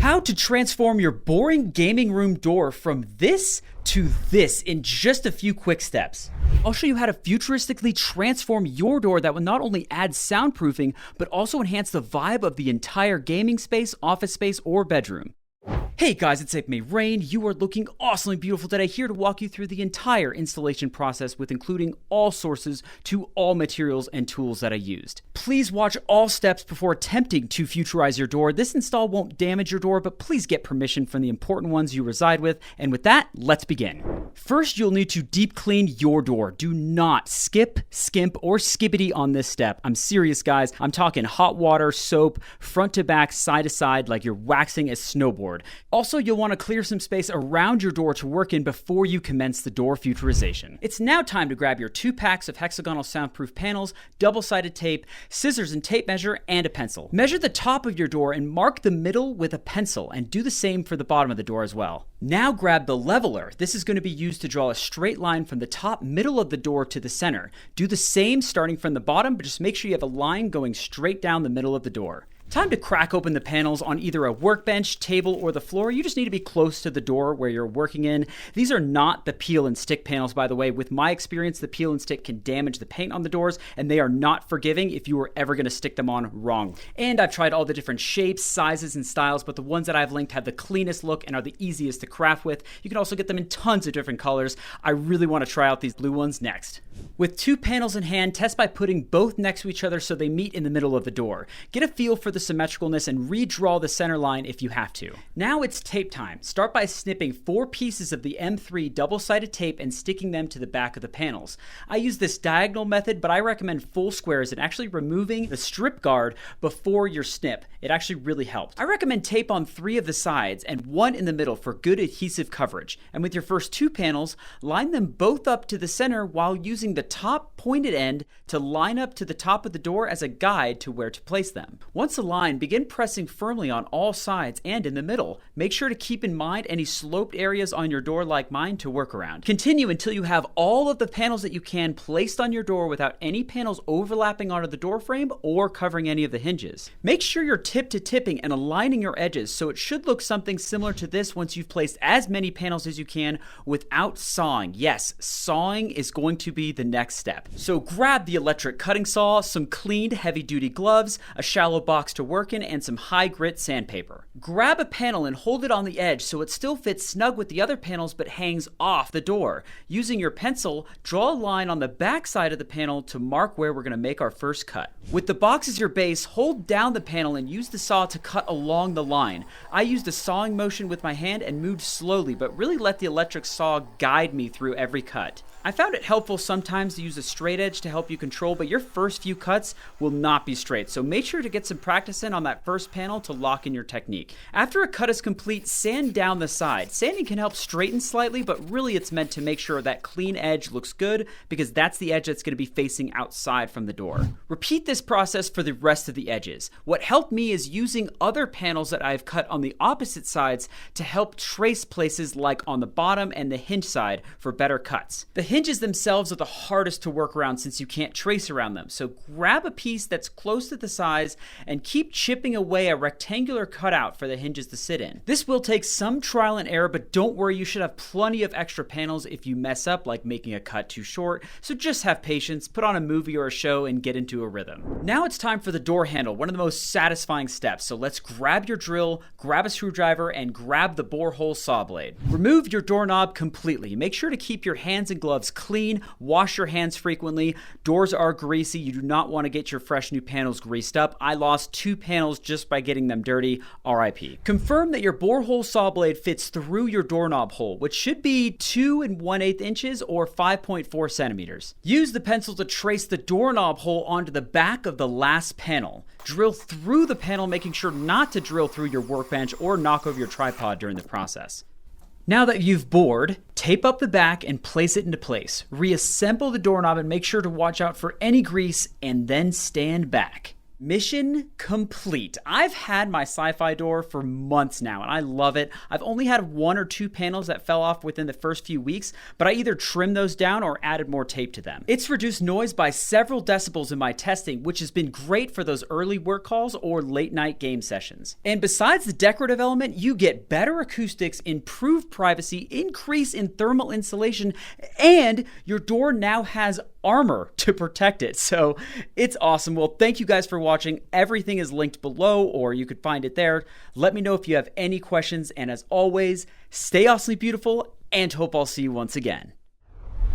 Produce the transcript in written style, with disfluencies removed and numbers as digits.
How to transform your boring gaming room door from this to this in just a few quick steps. I'll show you how to futuristically transform your door that will not only add soundproofing, but also enhance the vibe of the entire gaming space, office space, or bedroom. Hey guys, it's AprilMayRain. You are looking awesomely beautiful today, here to walk you through the entire installation process with including all sources to all materials and tools that I used. Please watch all steps before attempting to futurize your door. This install won't damage your door, but please get permission from the important ones you reside with. And with that, let's begin. First, you'll need to deep clean your door. Do not skip, skimp, or skibbity on this step. I'm serious, guys. I'm talking hot water, soap, front to back, side to side, like you're waxing a snowboard. Also, you'll want to clear some space around your door to work in before you commence the door futurization. It's now time to grab your 2 packs of hexagonal soundproof panels, double-sided tape, scissors and tape measure, and a pencil. Measure the top of your door and mark the middle with a pencil, and do the same for the bottom of the door as well. Now grab the leveler. This is going to be used to draw a straight line from the top middle of the door to the center. Do the same starting from the bottom, but just make sure you have a line going straight down the middle of the door. Time to crack open the panels on either a workbench, table, or the floor. You just need to be close to the door where you're working in. These are not the peel and stick panels, by the way. With my experience, the peel and stick can damage the paint on the doors, and they are not forgiving if you were ever going to stick them on wrong. And I've tried all the different shapes, sizes, and styles, but the ones that I've linked have the cleanest look and are the easiest to craft with. You can also get them in tons of different colors. I really want to try out these blue ones next. With 2 panels in hand, test by putting both next to each other so they meet in the middle of the door. Get a feel for the symmetricalness and redraw the center line if you have to. Now it's tape time. Start by snipping 4 pieces of the M3 double-sided tape and sticking them to the back of the panels. I use this diagonal method, but I recommend full squares and actually removing the strip guard before your snip. It actually really helps. I recommend tape on 3 of the sides and 1 in the middle for good adhesive coverage. And with your first 2 panels, line them both up to the center while using the top pointed end to line up to the top of the door as a guide to where to place them. Once aligned, begin pressing firmly on all sides and in the middle. Make sure to keep in mind any sloped areas on your door like mine to work around. Continue until you have all of the panels that you can placed on your door without any panels overlapping onto the door frame or covering any of the hinges. Make sure you're tip to tipping and aligning your edges, so it should look something similar to this once you've placed as many panels as you can without sawing. Yes, sawing is going to be the next step. So grab the electric cutting saw, some cleaned heavy-duty gloves, a shallow box to work in, and some high-grit sandpaper. Grab a panel and hold it on the edge so it still fits snug with the other panels but hangs off the door. Using your pencil, draw a line on the back side of the panel to mark where we're going to make our first cut. With the box as your base, hold down the panel and use the saw to cut along the line. I used a sawing motion with my hand and moved slowly, but really let the electric saw guide me through every cut. I found it helpful sometimes to use a straight edge to help you control, but your first few cuts will not be straight, so make sure to get some practice in on that first panel to lock in your technique. After a cut is complete, sand down the side. Sanding can help straighten slightly, but really it's meant to make sure that clean edge looks good because that's the edge that's going to be facing outside from the door. Repeat this process for the rest of the edges. What helped me is using other panels that I've cut on the opposite sides to help trace places like on the bottom and the hinge side for better cuts. The hinges themselves are the hardest to work around since you can't trace around them, so grab a piece that's close to the size and keep chipping away a rectangular cutout for the hinges to sit in. This will take some trial and error, but don't worry, you should have plenty of extra panels if you mess up, like making a cut too short, so just have patience, put on a movie or a show, and get into a rhythm. Now it's time for the door handle, one of the most satisfying steps, so let's grab your drill, grab a screwdriver, and grab the borehole saw blade. Remove your doorknob completely. Make sure to keep your hands and gloves clean, wash your hands frequently. Doors are greasy. You do not want to get your fresh new panels greased up. I lost 2 panels just by getting them dirty. RIP. Confirm that your borehole saw blade fits through your doorknob hole, which should be 2 1/8 inches or 5.4 centimeters. Use the pencil to trace the doorknob hole onto the back of the last panel. Drill through the panel, making sure not to drill through your workbench or knock over your tripod during the process. Now that you've bored, tape up the back and place it into place. Reassemble the doorknob and make sure to watch out for any grease and then stand back. Mission complete. I've had my sci-fi door for months now and I love it. I've only had 1 or 2 panels that fell off within the first few weeks, but I either trimmed those down or added more tape to them. It's reduced noise by several decibels in my testing, which has been great for those early work calls or late night game sessions. And besides the decorative element, you get better acoustics, improved privacy, increase in thermal insulation, and your door now has armor to protect it. So it's awesome. Well, thank you guys for watching. Everything is linked below, or you could find it there. Let me know if you have any questions. And as always, stay awesomely beautiful and hope I'll see you once again.